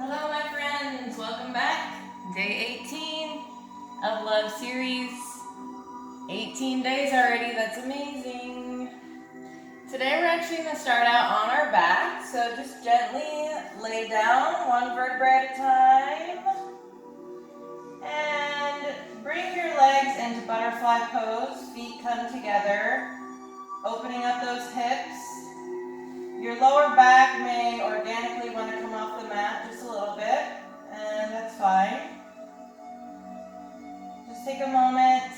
Hello, my friends. Welcome back. Day 18 of Love Series. 18 days already. That's amazing. Today we're actually going to start out on our back. So just gently lay down one vertebra at a time. And bring your legs into butterfly pose. Feet come together. Opening up those hips. Your lower back may organically want to come off the mat just a little bit, and that's fine. Just take a moment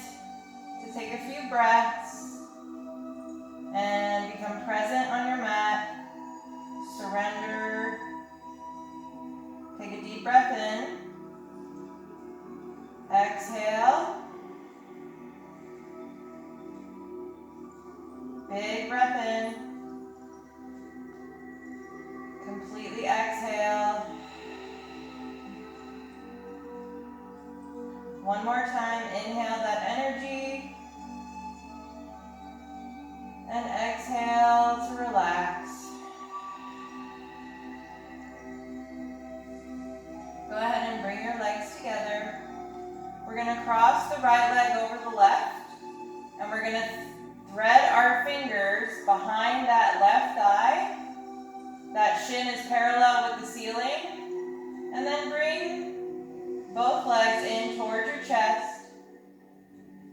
to take a few breaths and become present on your mat. Surrender. Take a deep breath in. Exhale. Big breath in. Completely exhale. One more time, inhale that energy. And exhale to relax. Go ahead and bring your legs together. We're going to cross the right leg over the left. And we're going to thread our fingers behind that left thigh. That shin is parallel with the ceiling. And then bring both legs in towards your chest.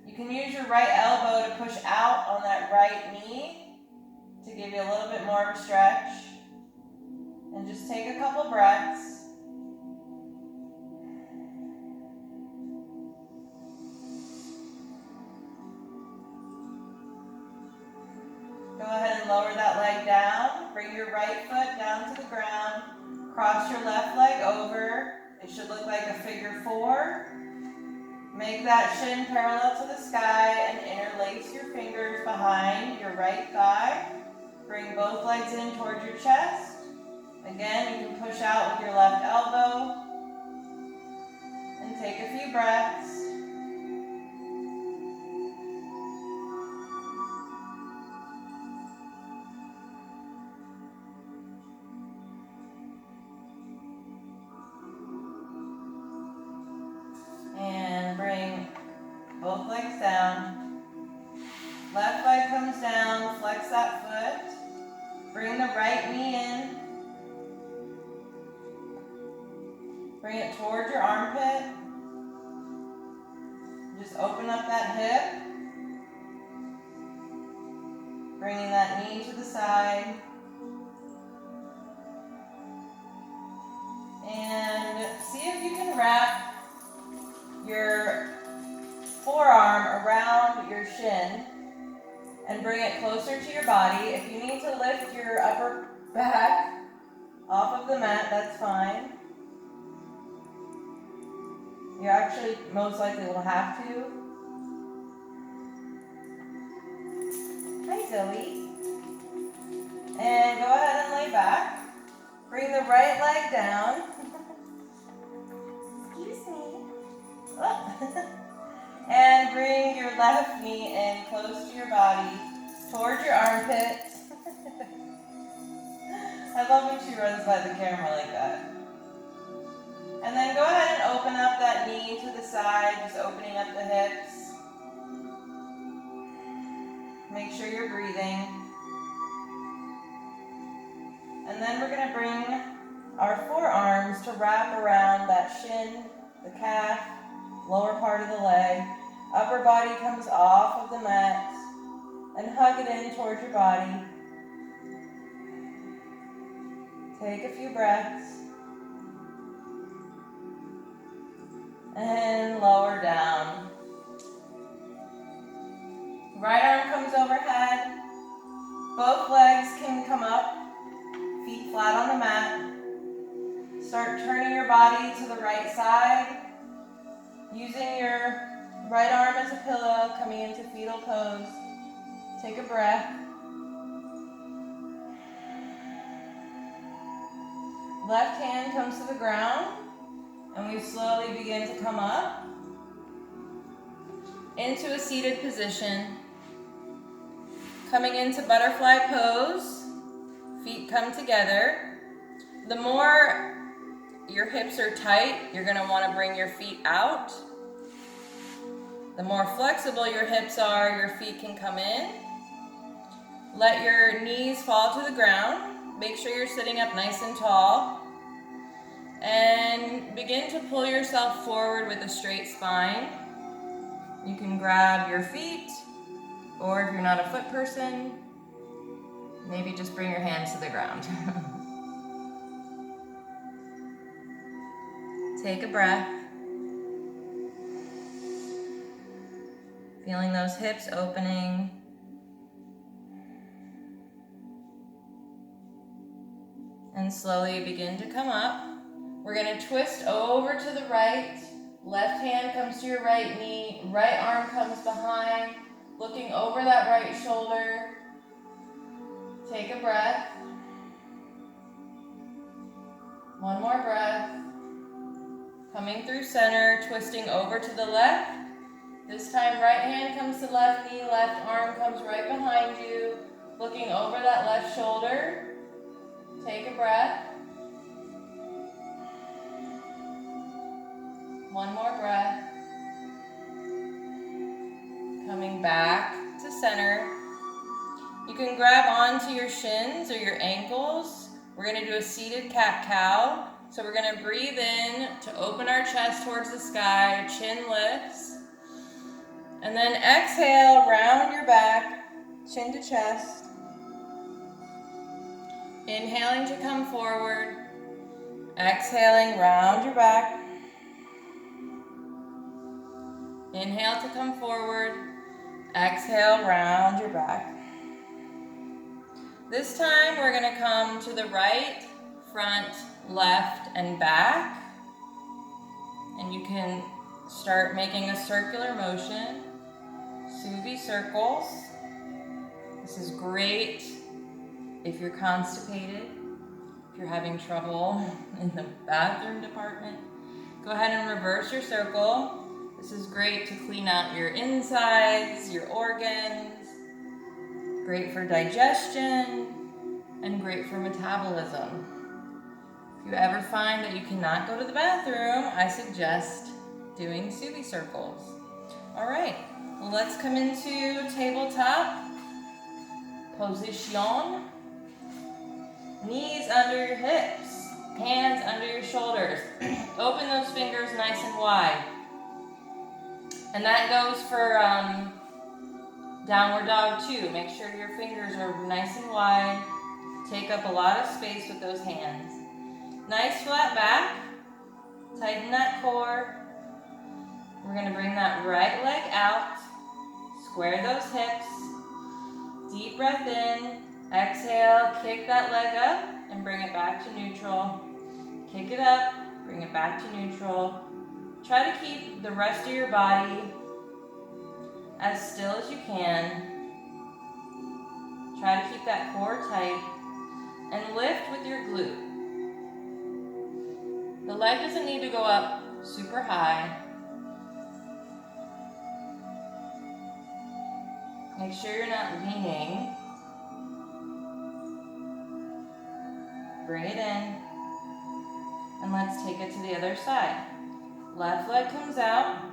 You can use your right elbow to push out on that right knee to give you a little bit more of a stretch. And just take a couple breaths. Go ahead and lower that leg down. Bring your right foot down to the ground. Cross your left leg over. It should look like a figure 4. Make that shin parallel to the sky and interlace your fingers behind your right thigh. Bring both legs in towards your chest. Again, you can push out with your left elbow. And take a few breaths. And bring both legs down. Left leg comes down, flex that foot. Bring the right knee in. Bring it towards your armpit. Just open up that hip. Bringing that knee to the side. And see if you can wrap your forearm around your shin and bring it closer to your body. If you need to lift your upper back off of the mat, that's fine. You actually most likely will have to. Hi, Zoe. And go ahead and lay back. Bring the right leg down. Excuse me. And bring your left knee in close to your body, towards your armpit. I love when she runs by the camera like that. And then go ahead and open up that knee to the side, just opening up the hips. Make sure you're breathing. And then we're going to bring our forearms to wrap around that shin, the calf, lower part of the leg. Upper body comes off of the mat and hug it in towards your body. Take a few breaths. And lower down. Right arm comes overhead. Both legs can come up. Feet flat on the mat. Start turning your body to the right side. Using your right arm as a pillow, coming into fetal pose. Take a breath. Left hand comes to the ground, and we slowly begin to come up into a seated position. Coming into butterfly pose, feet come together. The more your hips are tight, you're gonna wanna bring your feet out. The more flexible your hips are, your feet can come in. Let your knees fall to the ground. Make sure you're sitting up nice and tall. And begin to pull yourself forward with a straight spine. You can grab your feet, or if you're not a foot person, maybe just bring your hands to the ground. Take a breath. Feeling those hips opening. And slowly begin to come up. We're gonna twist over to the right. Left hand comes to your right knee. Right arm comes behind, looking over that right shoulder. Take a breath. One more breath. Coming through center, twisting over to the left. This time right hand comes to left knee, left arm comes right behind you, looking over that left shoulder. Take a breath. One more breath. Coming back to center. You can grab onto your shins or your ankles. We're gonna do a seated cat-cow. So we're gonna breathe in to open our chest towards the sky, chin lifts. And then exhale, round your back, chin to chest. Inhaling to come forward. Exhaling, round your back. Inhale to come forward. Exhale, round your back. This time we're gonna come to the right, front, left, and back. And you can start making a circular motion. Suvi circles. This is great if you're constipated, if you're having trouble in the bathroom department. Go ahead and reverse your circle. This is great to clean out your insides, your organs. Great for digestion and great for metabolism. If you ever find that you cannot go to the bathroom, I suggest doing Suvi circles. All right, well, let's come into tabletop position. Knees under your hips, hands under your shoulders. Open those fingers nice and wide. And that goes for downward dog too. Make sure your fingers are nice and wide. Take up a lot of space with those hands. Nice flat back. Tighten that core. We're gonna bring that right leg out. Square those hips. Deep breath in. Exhale, kick that leg up and bring it back to neutral. Kick it up, bring it back to neutral. Try to keep the rest of your body as still as you can. Try to keep that core tight and lift with your glute. The leg doesn't need to go up super high. Make sure you're not leaning. Bring it in. And let's take it to the other side. Left leg comes out.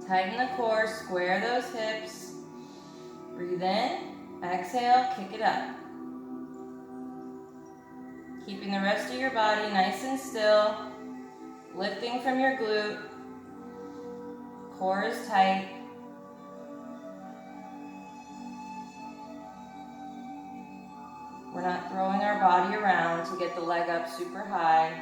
Tighten the core, square those hips. Breathe in, exhale, kick it up. Keeping the rest of your body nice and still. Lifting from your glute. Core is tight. We're not throwing our body around to get the leg up super high.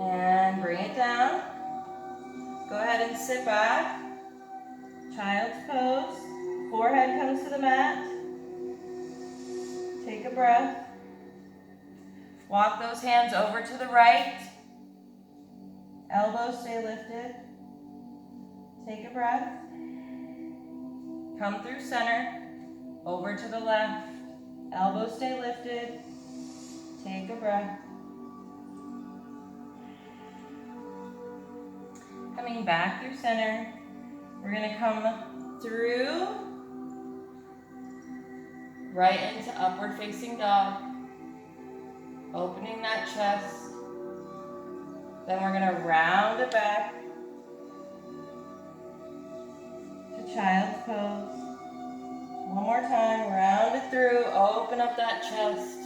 And bring it down. Go ahead and sit back. Child's pose. Forehead comes to the mat. Take a breath. Walk those hands over to the right. Elbows stay lifted. Take a breath. Come through center. Over to the left. Elbows stay lifted. Take a breath. Coming back through center. We're gonna come through, right into upward facing dog, opening that chest. Then we're gonna round it back to child's pose. One more time, round it through, open up that chest,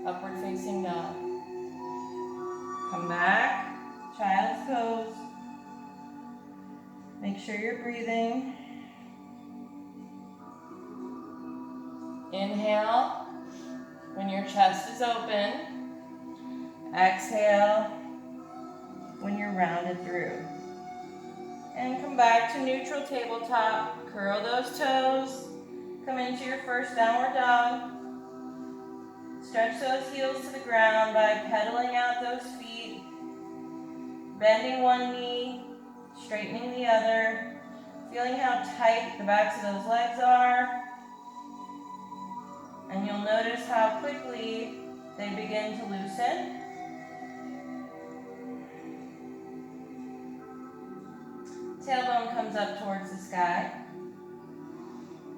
upward facing dog. Come back, child's pose. Make sure you're breathing. Inhale when your chest is open. Exhale when you're rounded through. And come back to neutral tabletop. Curl those toes. Come into your first downward dog. Stretch those heels to the ground by pedaling out those feet. Bending one knee, straightening the other. Feeling how tight the backs of those legs are. And you'll notice how quickly they begin to loosen. Tailbone comes up towards the sky.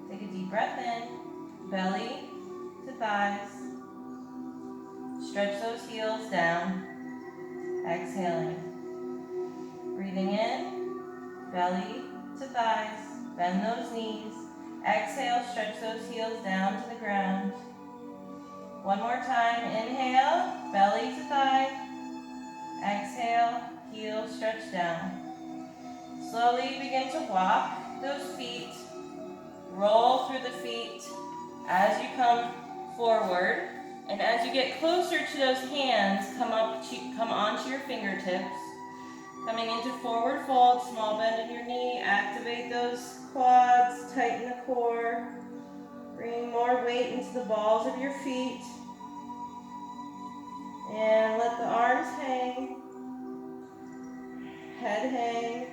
Take a deep breath in, belly to thighs. Stretch those heels down, exhaling. Breathing in, belly to thighs, bend those knees. Exhale, stretch those heels down to the ground. One more time, inhale, belly to thigh. Exhale, heels stretch down. Slowly begin to walk those feet. Roll through the feet as you come forward. And as you get closer to those hands, come onto your fingertips. Coming into forward fold, small bend in your knee. Activate those quads, tighten the core. Bring more weight into the balls of your feet. And let the arms hang. Head hang.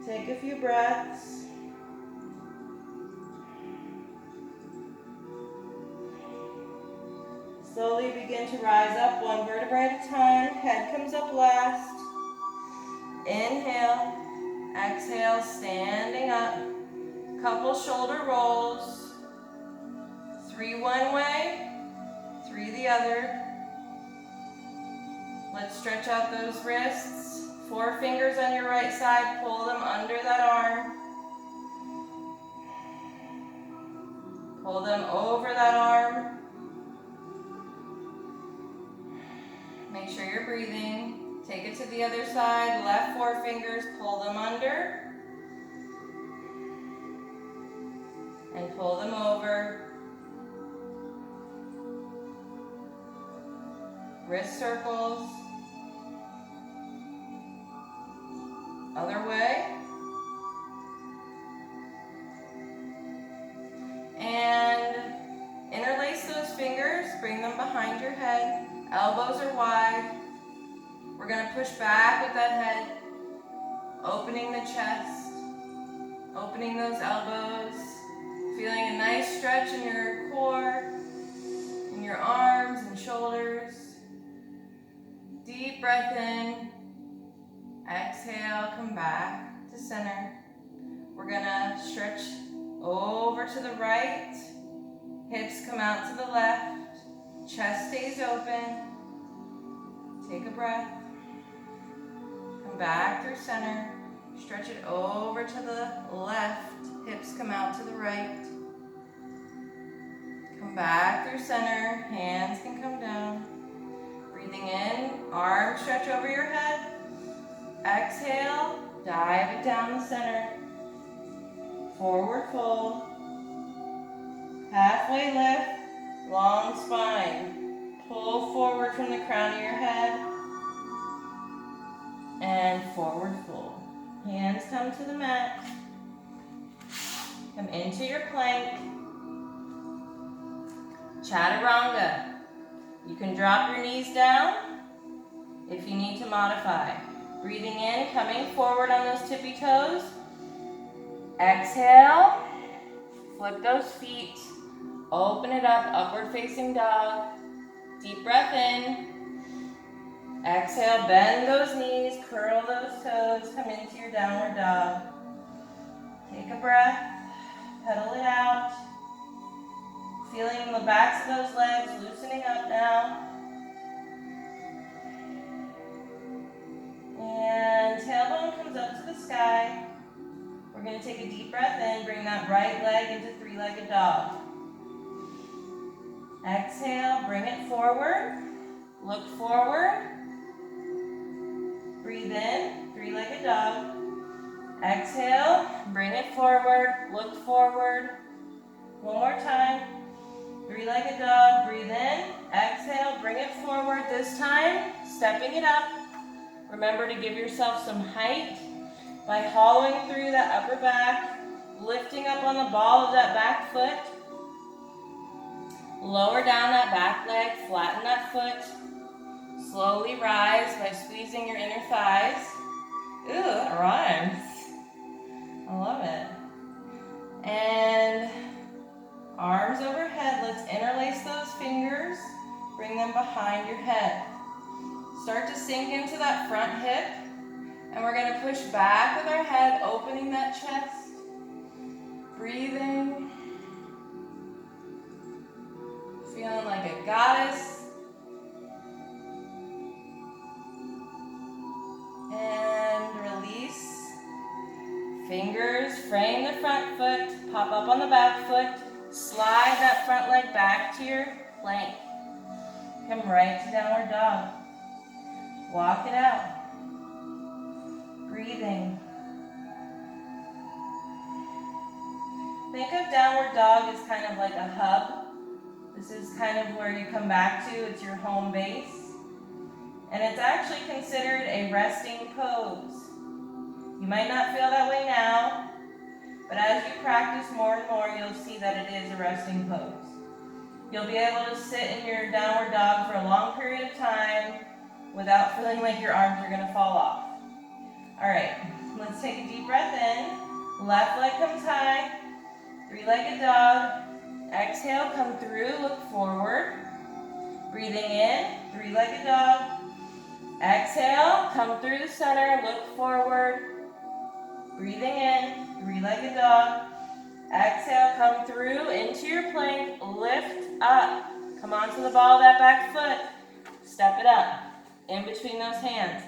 Take a few breaths. Slowly begin to rise up one vertebrae at a time. Head comes up last. Inhale. Exhale, standing up. Couple shoulder rolls. 3 one way, 3 the other. Let's stretch out those wrists. 4 fingers on your right side, pull them under that arm. Pull them over that arm. Make sure you're breathing. Take it to the other side. Left 4 fingers, pull them under. And pull them over. Wrist circles. Other way. And interlace those fingers, bring them behind your head. Elbows are wide. We're going to push back with that head, opening the chest, opening those elbows, feeling a nice stretch in your core, in your arms and shoulders. Deep breath in. Exhale, come back to center. We're going to stretch over to the right. Hips come out to the left. Chest stays open. Take a breath. Come back through center. Stretch it over to the left. Hips come out to the right. Come back through center. Hands can come down. Breathing in. Arms stretch over your head. Exhale. Dive it down the center. Forward fold. Halfway lift. Long spine. Pull forward from the crown of your head. And forward fold. Hands come to the mat. Come into your plank. Chaturanga. You can drop your knees down if you need to modify. Breathing in, coming forward on those tippy toes. Exhale. Flip those feet. Open it up, upward facing dog. Deep breath in. Exhale, bend those knees, curl those toes, come into your downward dog. the backs of those legs, loosening up now. And tailbone comes up to the sky. We're going to take a deep breath in, bring that right leg into three-legged dog. Exhale, bring it forward. Look forward. Breathe in, three-legged dog. Exhale, bring it forward, look forward. One more time. Three-legged dog, breathe in. Exhale, bring it forward. This time, stepping it up. Remember to give yourself some height by hollowing through that upper back, lifting up on the ball of that back foot. Lower down that back leg, flatten that foot. Slowly rise by squeezing your inner thighs. Ooh, that rhymes. I love it. And arms overhead. Let's interlace those fingers. Bring them behind your head. Start to sink into that front hip. And we're going to push back with our head, opening that chest. Breathing. Feeling like a goddess. And release. Fingers frame the front foot, pop up on the back foot, slide that front leg back to your plank. Come right to downward dog. Walk it out. Breathing. Think of downward dog as kind of like a hub. This is kind of where you come back to. It's your home base. And it's actually considered a resting pose. You might not feel that way now, but as you practice more and more, you'll see that it is a resting pose. You'll be able to sit in your downward dog for a long period of time without feeling like your arms are going to fall off. All right, let's take a deep breath in. Left leg comes high, three-legged dog. Exhale, come through, look forward. Breathing in, three-legged dog. Exhale, come through the center, look forward. Breathing in, three-legged dog. Exhale, come through into your plank, lift up. Come onto the ball of that back foot. Step it up, in between those hands.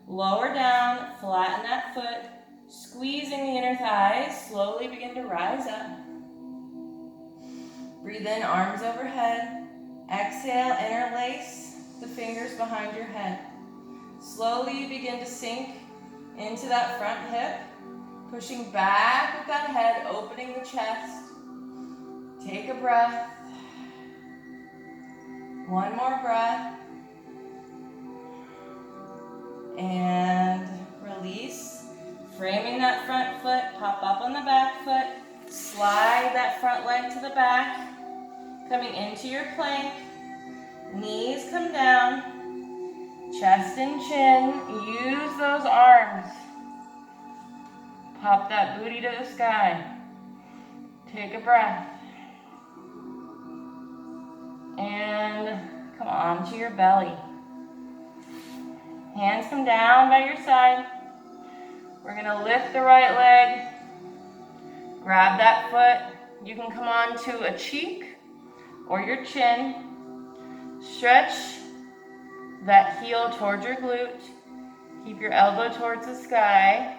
Lower down, flatten that foot, squeezing the inner thighs, slowly begin to rise up. Breathe in, arms overhead. Exhale, interlace the fingers behind your head. Slowly you begin to sink into that front hip, pushing back with that head, opening the chest. Take a breath. One more breath. And release. Framing that front foot, pop up on the back foot. Slide that front leg to the back. Coming into your plank. Knees come down. Chest and chin. Use those arms. Pop that booty to the sky. Take a breath. And come on to your belly. Hands come down by your side. We're going to lift the right leg. Grab that foot. You can come on to a cheek or your chin. Stretch that heel towards your glute. Keep your elbow towards the sky.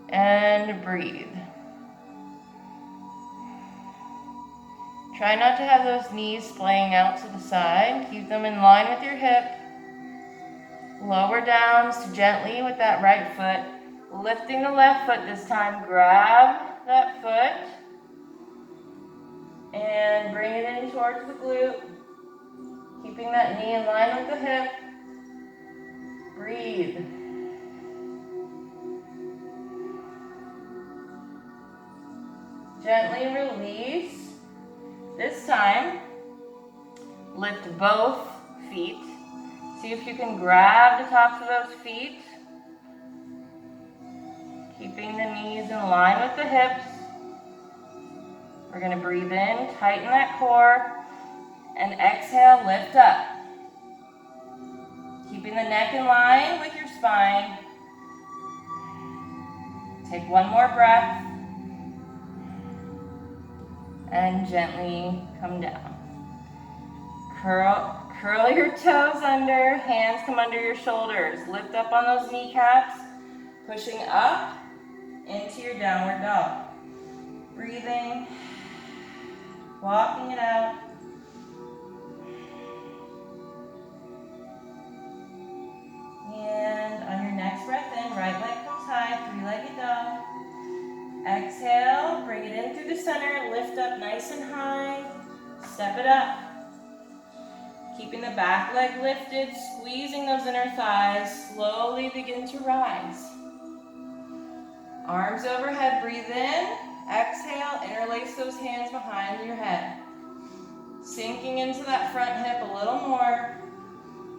And breathe. Try not to have those knees splaying out to the side. Keep them in line with your hip. Lower down gently with that right foot. Lifting the left foot this time. Grab that foot. And bring it in towards the glute. Keeping that knee in line with the hip. Breathe. Gently release. This time, lift both feet. See if you can grab the tops of those feet. Keeping the knees in line with the hips. We're going to breathe in, tighten that core, and exhale, lift up. Keeping the neck in line with your spine. Take one more breath. and gently come down. Curl your toes under, hands come under your shoulders. Lift up on those kneecaps, pushing up into your downward dog. Breathing, walking it out. And on your next breath in, right leg comes high, three-legged dog. Exhale, bring it in through the center, lift up nice and high, step it up. Keeping the back leg lifted, squeezing those inner thighs, slowly begin to rise. Arms overhead, breathe in, exhale, interlace those hands behind your head. Sinking into that front hip a little more,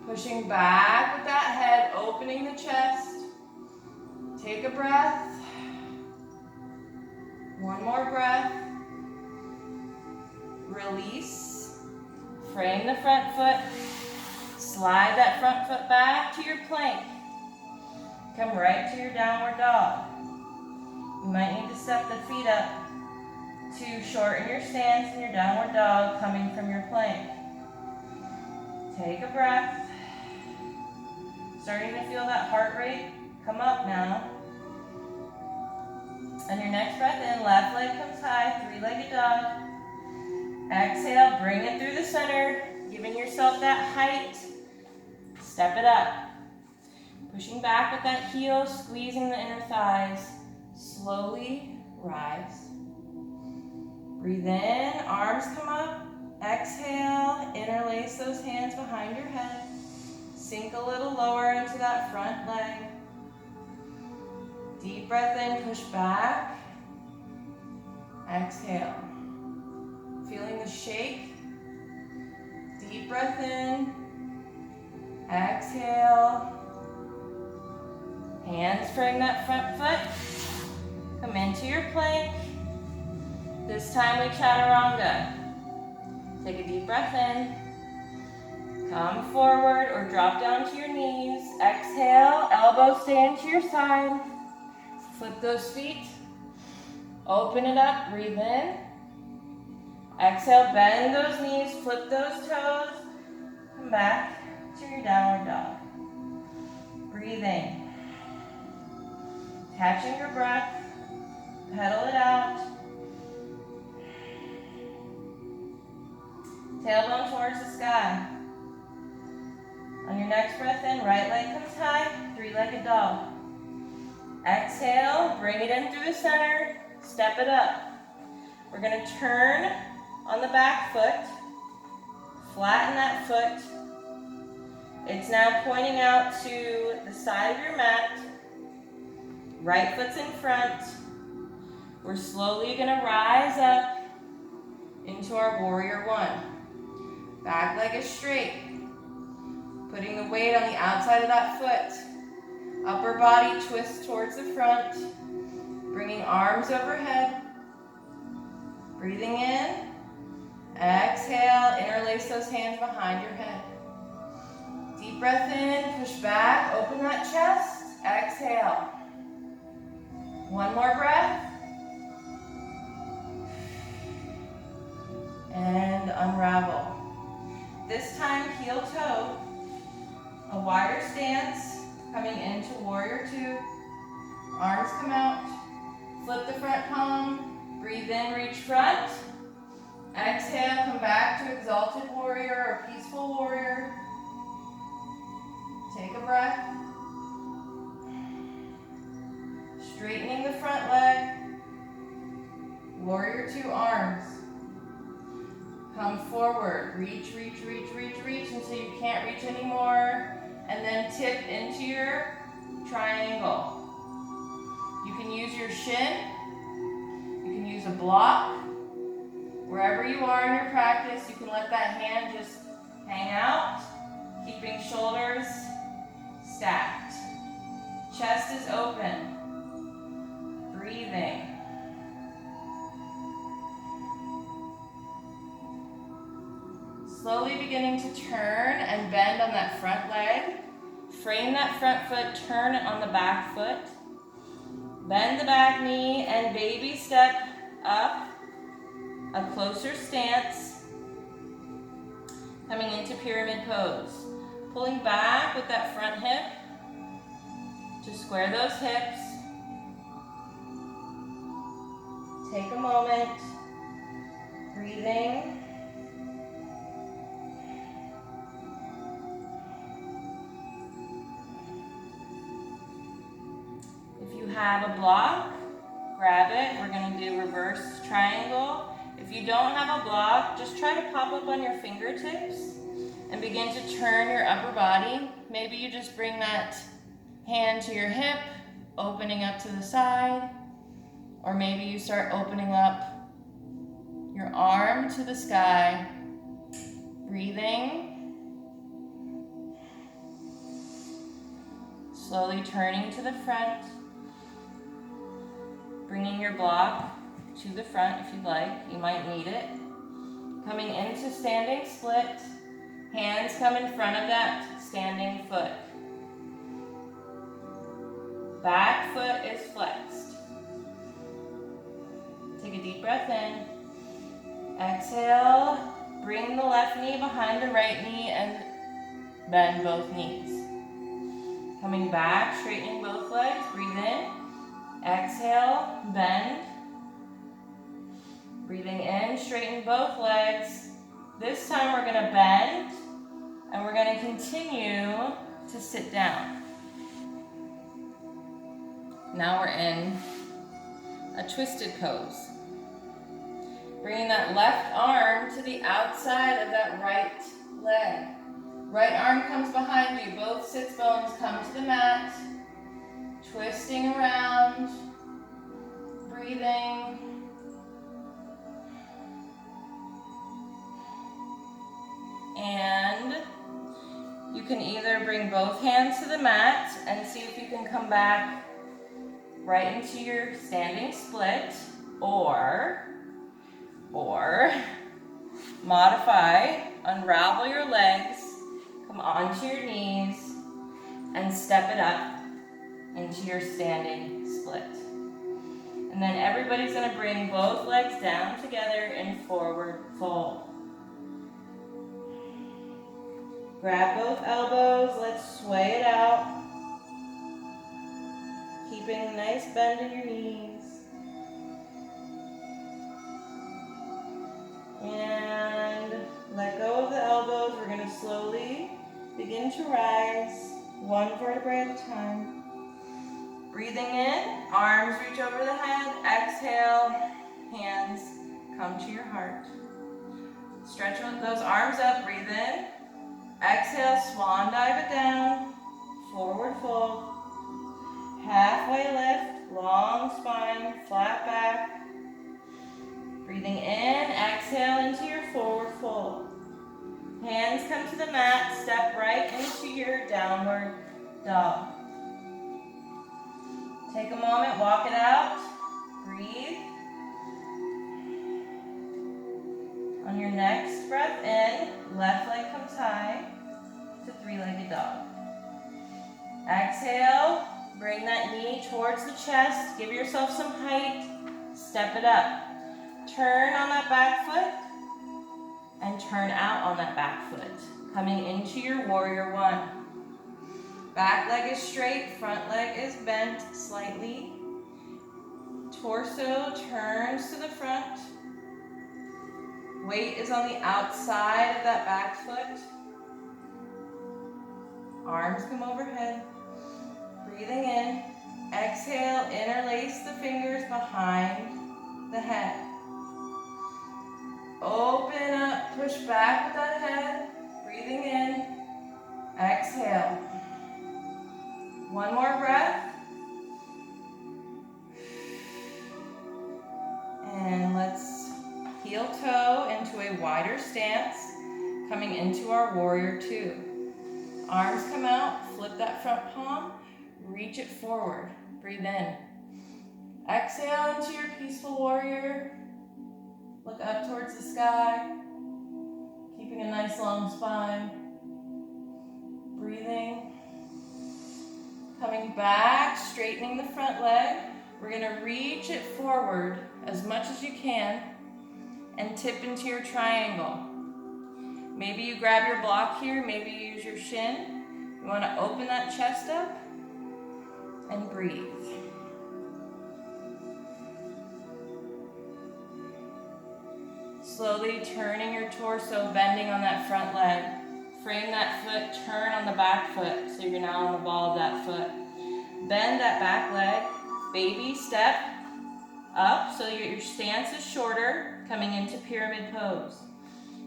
pushing back with that head, opening the chest. Take a breath. One more breath. Release. Frame the front foot. Slide that front foot back to your plank. Come right to your downward dog. You might need to step the feet up to shorten your stance in your downward dog coming from your plank. Take a breath. Starting to feel that heart rate come up now. On your next breath in, left leg comes high, three-legged dog. Exhale, bring it through the center, giving yourself that height. Step it up. Pushing back with that heel, squeezing the inner thighs. Slowly rise. Breathe in, arms come up. Exhale, interlace those hands behind your head. Sink a little lower into that front leg. Deep breath in, push back. Exhale. Feeling the shake. Deep breath in. Exhale. Hands frame that front foot. Come into your plank. This time we chaturanga. Take a deep breath in. Come forward or drop down to your knees. Exhale, elbows stand to your side. Flip those feet. Open it up, breathe in. Exhale, bend those knees, flip those toes. Come back to your downward dog. Breathing. Catching your breath. Pedal it out. Tailbone towards the sky. On your next breath in, right leg comes high, three-legged dog. Exhale, bring it in through the center, step it up. We're going to turn on the back foot, flatten that foot. It's now pointing out to the side of your mat. Right foot's in front. We're slowly going to rise up into our warrior one. Back leg is straight. Putting the weight on the outside of that foot. Upper body twists towards the front. Bringing arms overhead. Breathing in. Exhale, interlace those hands behind your head. Deep breath in, push back, open that chest. Exhale. One more breath. And unravel. This time, heel toe. A wider stance. Coming into warrior two. Arms come out. Flip the front palm. Breathe in, reach front. Exhale, come back to exalted warrior or peaceful warrior. Take a breath. Straightening the front leg. Warrior two, arms. Come forward. Reach, reach, reach, reach, reach until you can't reach anymore. And then tip into your triangle. You can use your shin. You can use a block. Wherever you are in your practice, you can let that hand just hang out, keeping shoulders stacked. Chest is open. Breathing. Slowly beginning to turn and bend on that front leg. Frame that front foot, turn it on the back foot. Bend the back knee and baby step up. a closer stance, coming into pyramid pose. Pulling back with that front hip to square those hips. Take a moment, breathing. If you have a block, grab it. We're going to do reverse triangle. If you don't have a block, just try to pop up on your fingertips and begin to turn your upper body. Maybe you just bring that hand to your hip, opening up to the side, or maybe you start opening up your arm to the sky, breathing, slowly turning to the front, bringing your block to the front if you'd like, you might need it. Coming into standing split, hands come in front of that standing foot. Back foot is flexed. Take a deep breath in. Exhale, bring the left knee behind the right knee and bend both knees. Coming back, straightening both legs, breathe in. Exhale, bend. Breathing in, straighten both legs. This time we're going to bend and we're going to continue to sit down. Now we're in a twisted pose. Bringing that left arm to the outside of that right leg. Right arm comes behind you. Both sits bones come to the mat. Twisting around. Breathing. And you can either bring both hands to the mat and see if you can come back right into your standing split, or modify, unravel your legs, come onto your knees, and step it up into your standing split. And then everybody's going to bring both legs down together in forward fold. Grab both elbows, let's sway it out. Keeping a nice bend in your knees. And let go of the elbows. We're going to slowly begin to rise, one vertebrae at a time. Breathing in, arms reach over the head. Exhale, hands come to your heart. Stretch those arms up, breathe in. Exhale, swan dive it down, forward fold. Halfway lift, long spine, flat back. Breathing in, exhale into your forward fold. Hands come to the mat, step right into your downward dog. Take a moment, walk it out, breathe. On your next breath in, left leg comes high to three-legged dog. Exhale, bring that knee towards the chest, give yourself some height, step it up. Turn on that back foot and turn out on that back foot. Coming into your warrior one. Back leg is straight, front leg is bent slightly. Torso turns to the front. Weight is on the outside of that back foot. Arms come overhead. Breathing in. Exhale, interlace the fingers behind the head. Open up, push back with that head. Breathing in. Exhale. One more breath. And let's heel toe into a wider stance, coming into our warrior two. Arms come out, flip that front palm, reach it forward. Breathe in. Exhale into your peaceful warrior. Look up towards the sky, keeping a nice long spine. Breathing. Coming back, straightening the front leg. We're going to reach it forward as much as you can and tip into your triangle. Maybe you grab your block here, maybe you use your shin. You want to open that chest up and breathe. Slowly turning your torso, bending on that front leg. Frame that foot, turn on the back foot, so you're now on the ball of that foot. Bend that back leg, baby step up so your stance is shorter, coming into pyramid pose.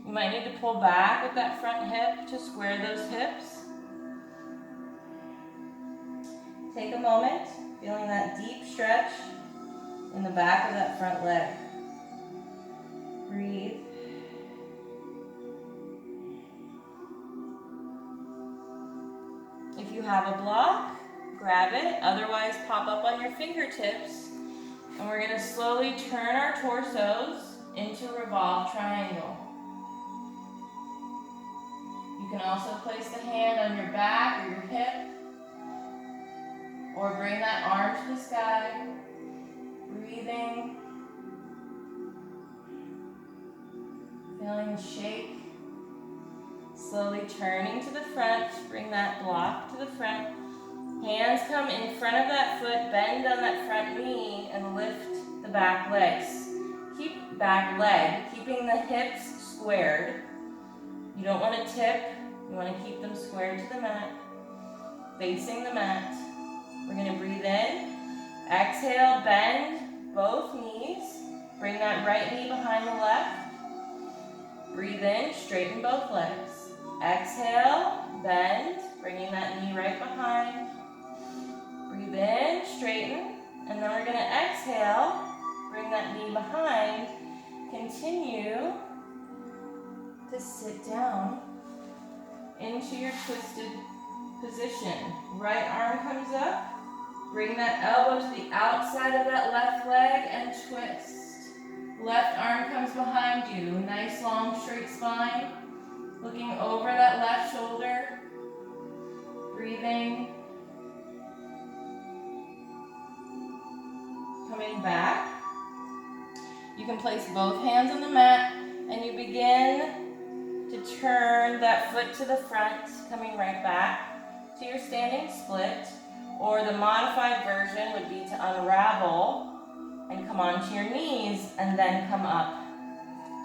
You might need to pull back with that front hip to square those hips. Take a moment, feeling that deep stretch in the back of that front leg. Breathe. If you have a block, grab it. Otherwise, pop up on your fingertips. And we're going to slowly turn our torsos into a revolved triangle. You can also place the hand on your back or your hip. Or bring that arm to the sky. Breathing. Feeling the shake. Slowly turning to the front. Bring that block to the front. Hands come in front of that foot. Bend on that front knee and lift the back legs. Keep back leg, keeping the hips squared. You don't want to tip. You want to keep them squared to the mat. Facing the mat. We're going to breathe in. Exhale, bend both knees. Bring that right knee behind the left. Breathe in, straighten both legs. Exhale, bend, bringing that knee right behind. Breathe in, straighten, and then we're going to exhale, bring that knee behind. Continue to sit down into your twisted position. Right arm comes up. Bring that elbow to the outside of that left leg and twist. Left arm comes behind you. Nice long straight spine. Looking over that left shoulder. Breathing. Coming back. You can place both hands on the mat and you begin to turn that foot to the front, coming right back to your standing split. Or the modified version would be to unravel and come onto your knees and then come up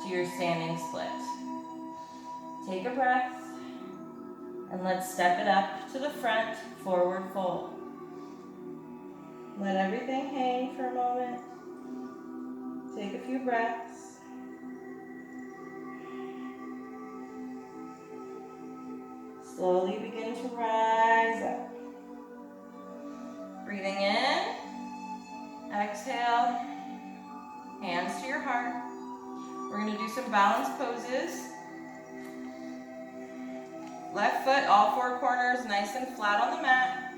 to your standing split. Take a breath and let's step it up to the front, forward fold. Let everything hang for a moment. Take a few breaths. Slowly begin to rise up. Breathing in, exhale, hands to your heart. We're going to do some balance poses. Left foot, all four corners, nice and flat on the mat.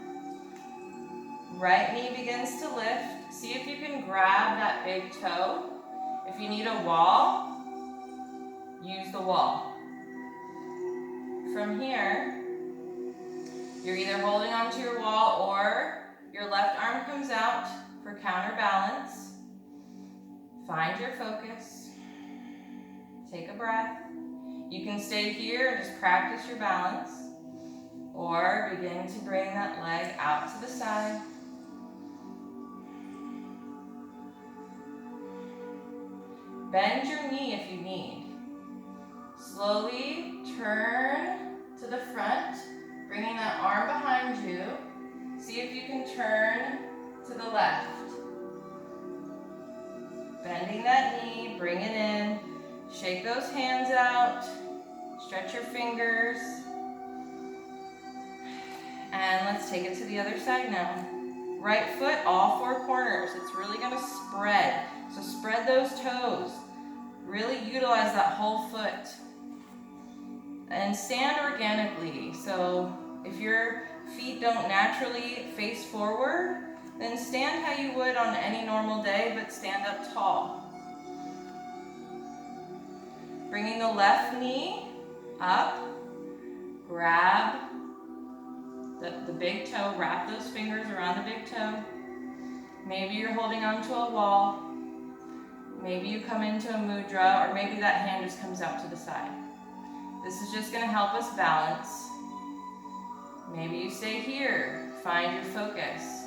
Right knee begins to lift. See if you can grab that big toe. If you need a wall, use the wall. From here, you're either holding onto your wall or your left arm comes out for counterbalance. Find your focus. Take a breath. You can stay here and just practice your balance, or begin to bring that leg out to the side. Bend your knee if you need. Slowly turn to the front, bringing that arm behind you. See if you can turn to the left. Bending that knee, bring it in. Shake those hands out. Stretch your fingers. And let's take it to the other side now. Right foot, all four corners. It's really going to spread. So spread those toes. Really utilize that whole foot. And stand organically. So if your feet don't naturally face forward, then stand how you would on any normal day, but stand up tall. Bringing the left knee up, grab the big toe, wrap those fingers around the big toe. Maybe you're holding onto a wall. Maybe you come into a mudra, or maybe that hand just comes out to the side. This is just going to help us balance. Maybe you stay here, find your focus.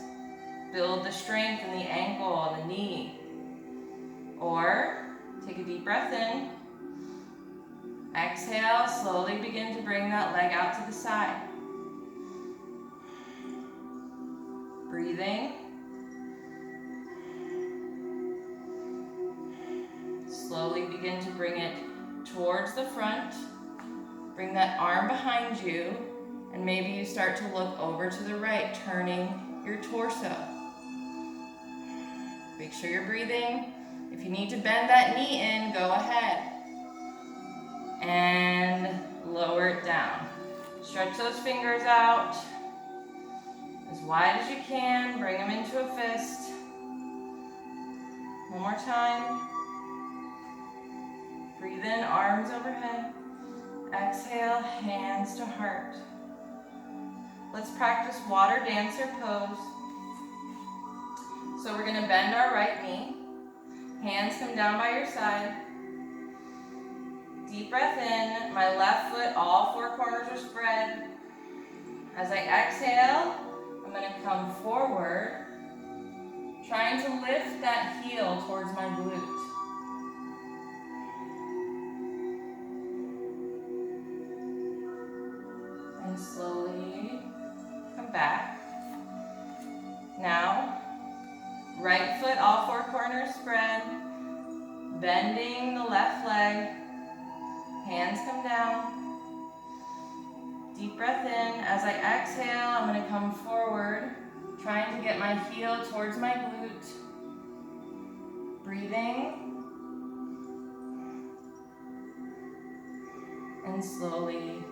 Build the strength in the ankle and the knee. Or take a deep breath in. Exhale, slowly begin to bring that leg out to the side. Breathing. Slowly begin to bring it towards the front. Bring that arm behind you, and maybe you start to look over to the right, turning your torso. Make sure you're breathing. If you need to bend that knee in, go ahead. And lower it down. Stretch those fingers out as wide as you can. Bring them into a fist. One more time. Breathe in, arms overhead. Exhale, hands to heart. Let's practice water dancer pose. So we're going to bend our right knee. Hands come down by your side. Deep breath in. My left foot, all four corners are spread. As I exhale, I'm going to come forward, trying to lift that heel towards my glute. And slowly come back. Now, right foot, all four corners spread, bending the left leg. Hands come down. Deep breath in. As I exhale, I'm going to come forward, trying to get my heel towards my glute. Breathing. And slowly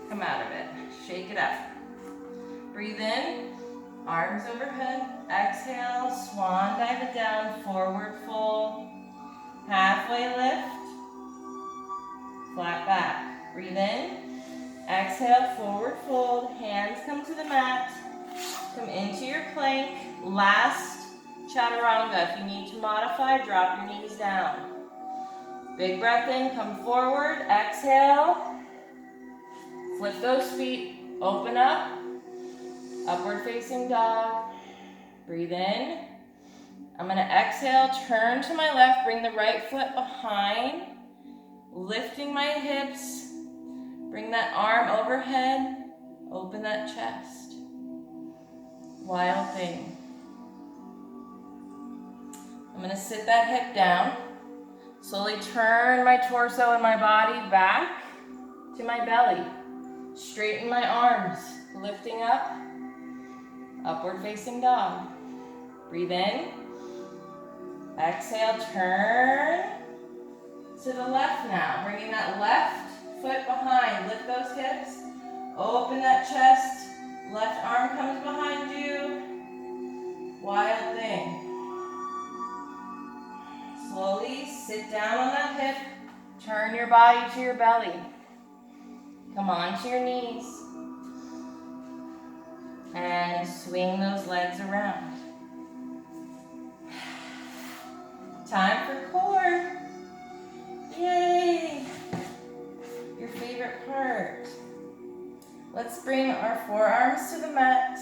come out of it. Shake it up. Breathe in. Arms overhead. Exhale. Swan dive it down. Forward fold. Halfway lift. Flat back. Breathe in. Exhale, forward fold. Hands come to the mat. Come into your plank. Last chaturanga. If you need to modify, drop your knees down. Big breath in, come forward. Exhale. Flip those feet. Open up. Upward facing dog. Breathe in. I'm going to exhale, turn to my left, bring the right foot behind. Lifting my hips, bring that arm overhead, open that chest. Wild thing. I'm going to sit that hip down, slowly turn my torso and my body back to my belly. Straighten my arms, lifting up, upward facing dog. Breathe in, exhale, turn. To the left now, bringing that left foot behind. Lift those hips, open that chest. Left arm comes behind you. Wild thing. Slowly sit down on that hip. Turn your body to your belly. Come on to your knees. And swing those legs around. Time for core. Yay! Your favorite part. Let's bring our forearms to the mat.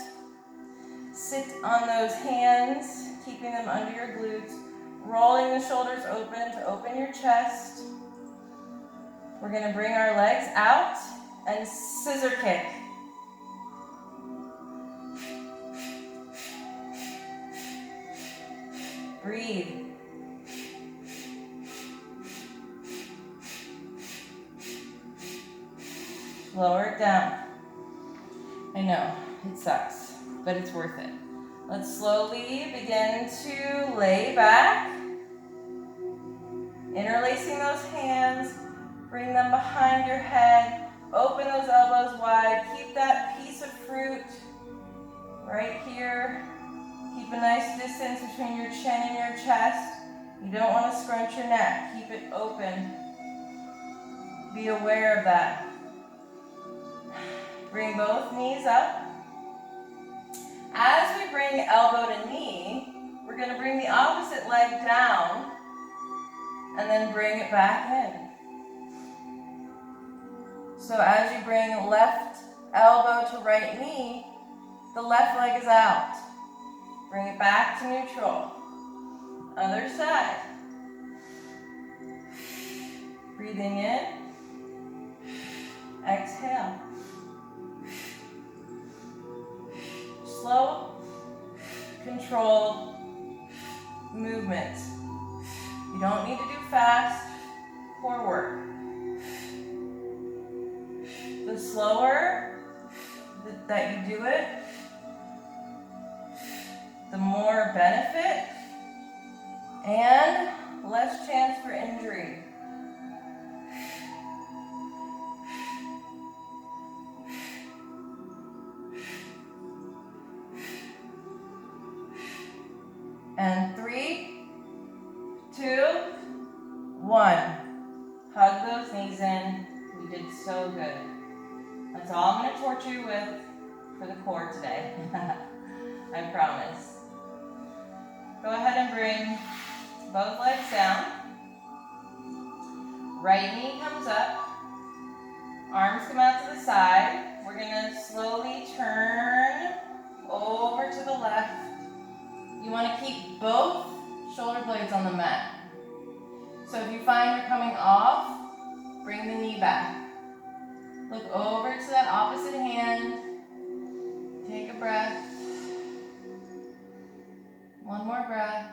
Sit on those hands, keeping them under your glutes. Rolling the shoulders open to open your chest. We're going to bring our legs out and scissor kick. Breathe. Lower it down. I know, it sucks, but it's worth it. Let's slowly begin to lay back. Interlacing those hands, bring them behind your head. Open those elbows wide. Keep that piece of fruit right here. Keep a nice distance between your chin and your chest. You don't want to scrunch your neck. Keep it open. Be aware of that. Bring both knees up. As we bring elbow to knee, we're going to bring the opposite leg down and then bring it back in. So as you bring left elbow to right knee, the left leg is out. Bring it back to neutral. Other side. Breathing in. Exhale. Slow, controlled movement. You don't need to do fast core work. The slower that you do it, the more benefit and less chance for injury. And 3, 2, 1. Hug those knees in. We did so good. That's all I'm going to torture you with for the core today. I promise. Go ahead and bring both legs down. Right knee comes up. Arms come out to the side. We're going to slowly turn over to the left. You want to keep both shoulder blades on the mat. So if you find you're coming off, bring the knee back. Look over to that opposite hand. Take a breath. One more breath.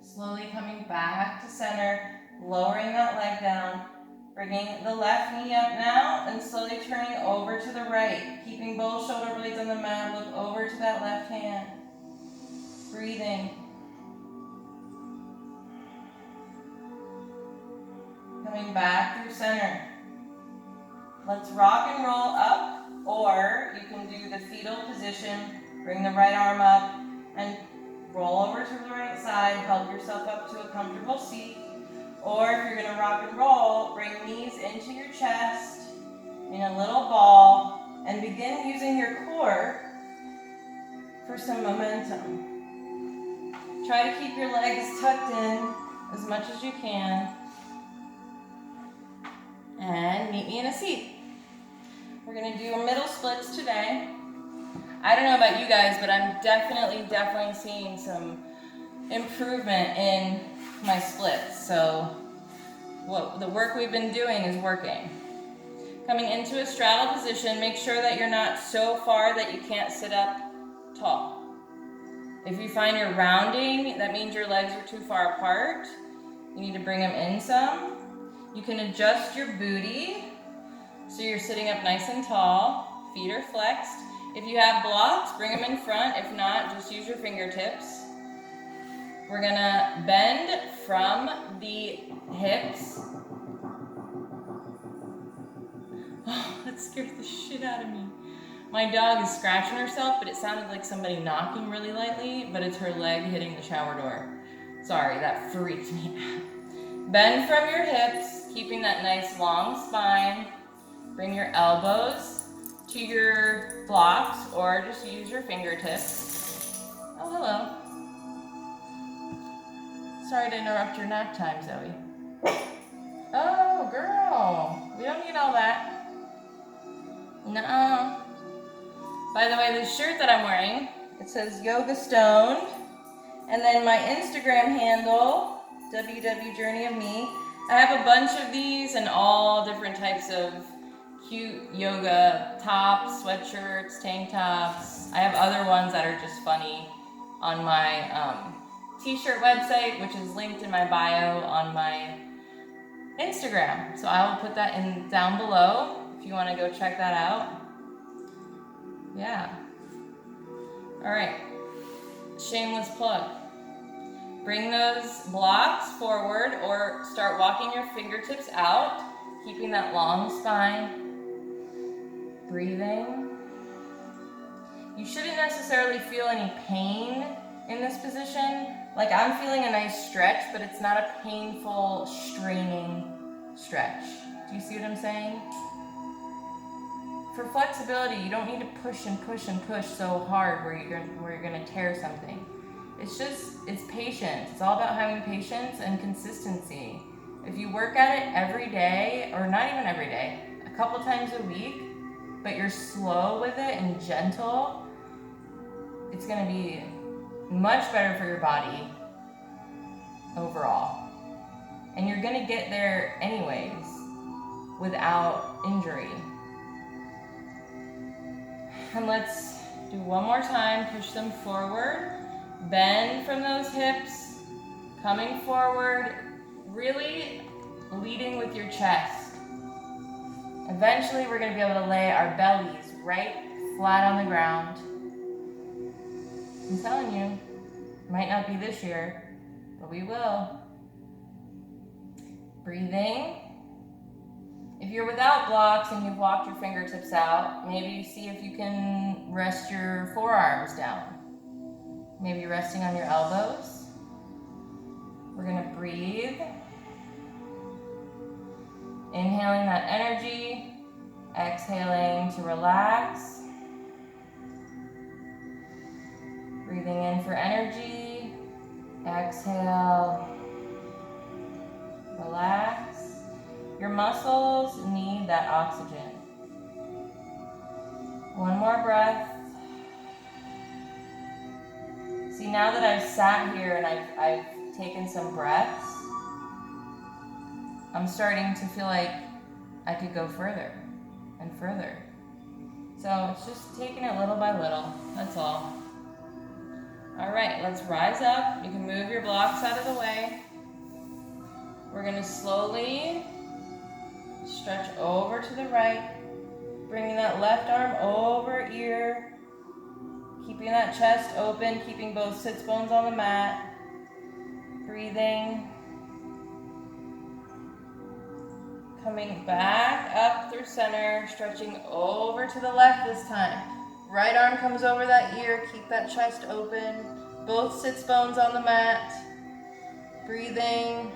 Slowly coming back to center, lowering that leg down. Bringing the left knee up now and slowly turning over to the right. Keeping both shoulder blades on the mat. Look over to that left hand. Breathing. Coming back through center. Let's rock and roll up, or you can do the fetal position. Bring the right arm up and roll over to the right side. Help yourself up to a comfortable seat. Or if you're going to rock and roll, bring knees into your chest in a little ball and begin using your core for some momentum. Try to keep your legs tucked in as much as you can. And meet me in a seat. We're going to do a middle splits today. I don't know about you guys, but I'm definitely seeing some improvement in my splits. So the work we've been doing is working. Coming into a straddle position, make sure that you're not so far that you can't sit up tall. If you find you're rounding, that means your legs are too far apart. You need to bring them in some. You can adjust your booty so you're sitting up nice and tall. Feet are flexed. If you have blocks, bring them in front. If not, just use your fingertips. We're gonna bend from the hips. Oh, that scared the shit out of me. My dog is scratching herself, but it sounded like somebody knocking really lightly, but it's her leg hitting the shower door. Sorry, that freaked me out. Bend from your hips, keeping that nice long spine. Bring your elbows to your blocks or just use your fingertips. Oh, hello. Sorry to interrupt your nap time, Zoe. Oh, girl. We don't need all that. Nuh-uh. By the way, this shirt that I'm wearing, it says Yoga Stoned. And then my Instagram handle, www.journeyofme. I have a bunch of these and all different types of cute yoga tops, sweatshirts, tank tops. I have other ones that are just funny on my t-shirt website, which is linked in my bio on my Instagram. So I will put that in down below if you want to go check that out. Yeah. All right. Shameless plug. Bring those blocks forward or start walking your fingertips out, keeping that long spine. Breathing. You shouldn't necessarily feel any pain in this position. Like I'm feeling a nice stretch, but it's not a painful, straining stretch. Do you see what I'm saying? For flexibility, you don't need to push and push and push so hard where you're gonna tear something. It's patience. It's all about having patience and consistency. If you work at it every day, or not even every day, a couple times a week, but you're slow with it and gentle, it's gonna be much better for your body overall. And you're gonna get there anyways without injury. And let's do one more time. Push them forward. Bend from those hips, coming forward, really leading with your chest. Eventually, we're gonna be able to lay our bellies right flat on the ground. I'm telling you, might not be this year, but we will. Breathing. If you're without blocks and you've walked your fingertips out, maybe see if you can rest your forearms down. Maybe resting on your elbows. We're gonna breathe. Inhaling that energy, exhaling to relax. Breathing in for energy, exhale, relax. Your muscles need that oxygen. One more breath. See, now that I've sat here and I've taken some breaths, I'm starting to feel like I could go further and further. So it's just taking it little by little, that's all. All right, let's rise up. You can move your blocks out of the way. We're gonna slowly stretch over to the right, bringing that left arm over ear, keeping that chest open, keeping both sits bones on the mat. Breathing. Coming back up through center, stretching over to the left this time. Right arm comes over that ear, keep that chest open. Both sits bones on the mat. Breathing.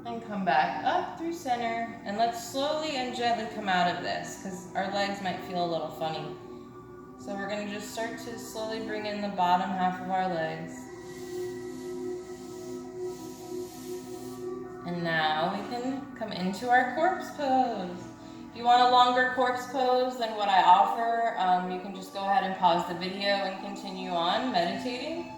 And come back up through center. And let's slowly and gently come out of this because our legs might feel a little funny. So we're going to just start to slowly bring in the bottom half of our legs. And now we can come into our corpse pose. If you want a longer corpse pose than what I offer, you can just go ahead and pause the video and continue on meditating.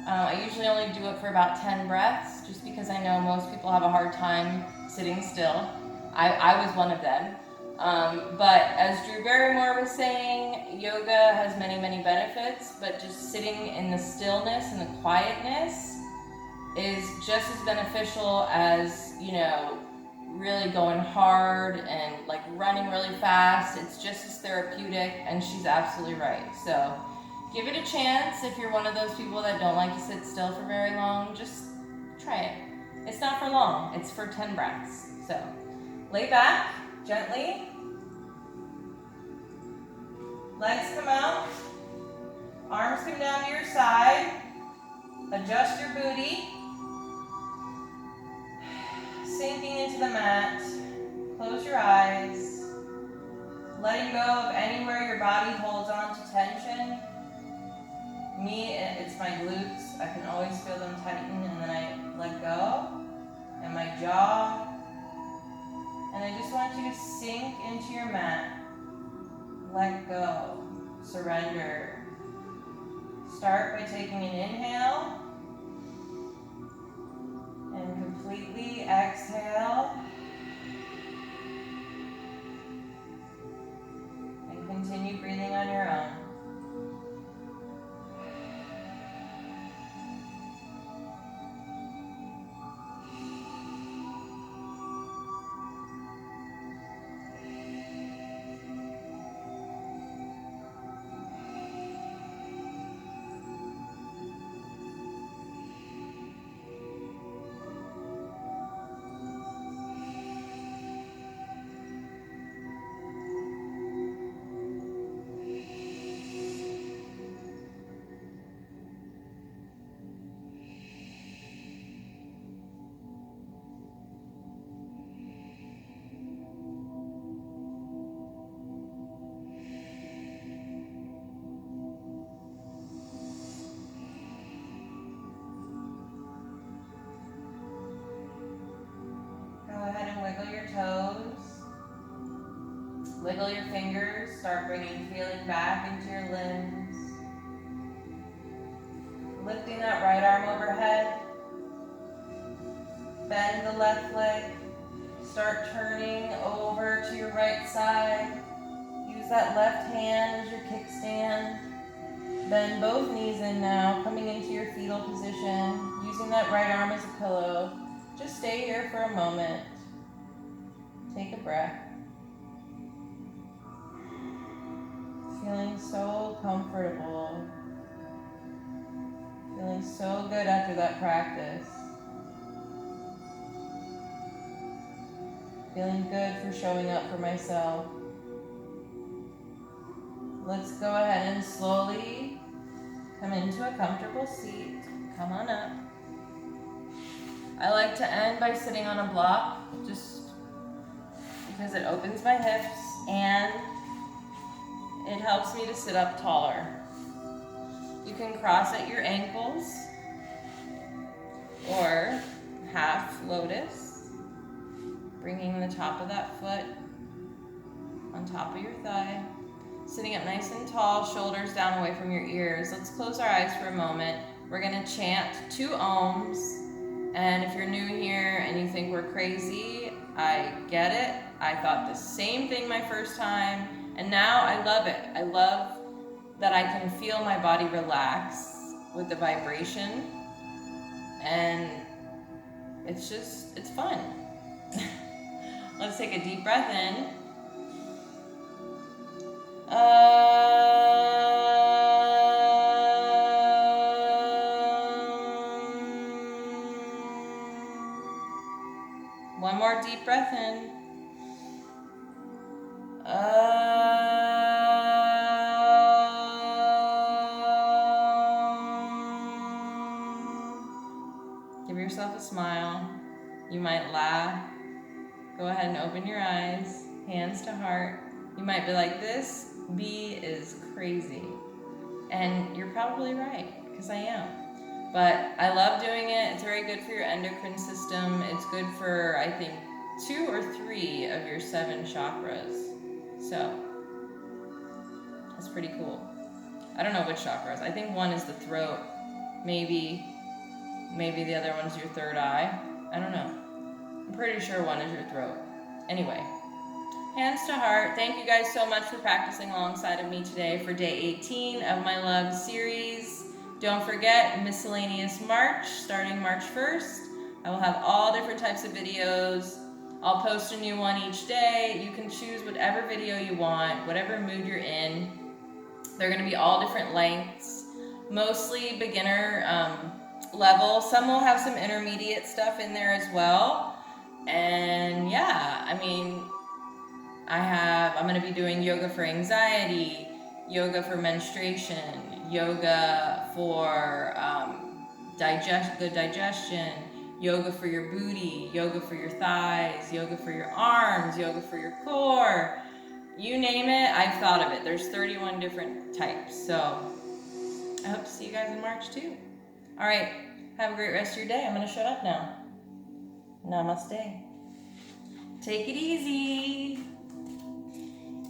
I usually only do it for about 10 breaths, just because I know most people have a hard time sitting still. I was one of them. But as Drew Barrymore was saying, yoga has many, many benefits, but just sitting in the stillness and the quietness is just as beneficial as, really going hard and like running really fast. It's just as therapeutic, and she's absolutely right. So give it a chance. If you're one of those people that don't like to sit still for very long, just try it. It's not for long, it's for 10 breaths. So lay back gently. Legs come out. Arms come down to your side. Adjust your booty. Sinking into the mat. Close your eyes. Letting go of anywhere your body holds on to tension. Me, it's my glutes. I can always feel them tighten, and then I let go. And my jaw. And I just want you to sink into your mat. Let go. Surrender. Start by taking an inhale. And completely exhale. And continue breathing on your own. wiggle your fingers, start bringing feeling back into your limbs. Lifting that right arm overhead. Bend the left leg. Start turning over to your right side. Use that left hand as your kickstand. Bend both knees in now, coming into your fetal position. Using that right arm as a pillow. Just stay here for a moment. Take a breath. Feeling so comfortable. Feeling so good after that practice. Feeling good for showing up for myself. Let's go ahead and slowly come into a comfortable seat. Come on up. I like to end by sitting on a block, just because it opens my hips and it helps me to sit up taller. You can cross at your ankles or half lotus, bringing the top of that foot on top of your thigh. Sitting up nice and tall, shoulders down away from your ears. Let's close our eyes for a moment. We're gonna chant 2 ohms. And if you're new here and you think we're crazy, I get it. I thought the same thing my first time, and now I love it. I love that I can feel my body relax with the vibration, and it's fun. Let's take a deep breath in. One more deep breath in. Give yourself a smile. You might laugh. Go ahead and open your eyes, hands to heart. You might be like, this bee is crazy. And you're probably right, because I am. But I love doing it. It's very good for your endocrine system. It's good for, I think, 2 or 3 of your 7 chakras. So, that's pretty cool. I don't know which chakras. I think one is the throat. Maybe the other one's your third eye. I don't know. I'm pretty sure one is your throat. Anyway, hands to heart. Thank you guys so much for practicing alongside of me today for day 18 of my Love series. Don't forget, Miscellaneous March, starting March 1st. I will have all different types of videos. I'll post a new one each day. You can choose whatever video you want, whatever mood you're in. They're going to be all different lengths, mostly beginner level. Some will have some intermediate stuff in there as well. And yeah, I mean, I'm going to be doing yoga for anxiety, yoga for menstruation, yoga for good digestion, yoga for your booty, yoga for your thighs, yoga for your arms, yoga for your core. You name it, I've thought of it. There's 31 different types. So I hope to see you guys in March too. All right, have a great rest of your day. I'm going to shut up now. Namaste. Take it easy.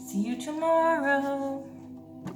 See you tomorrow.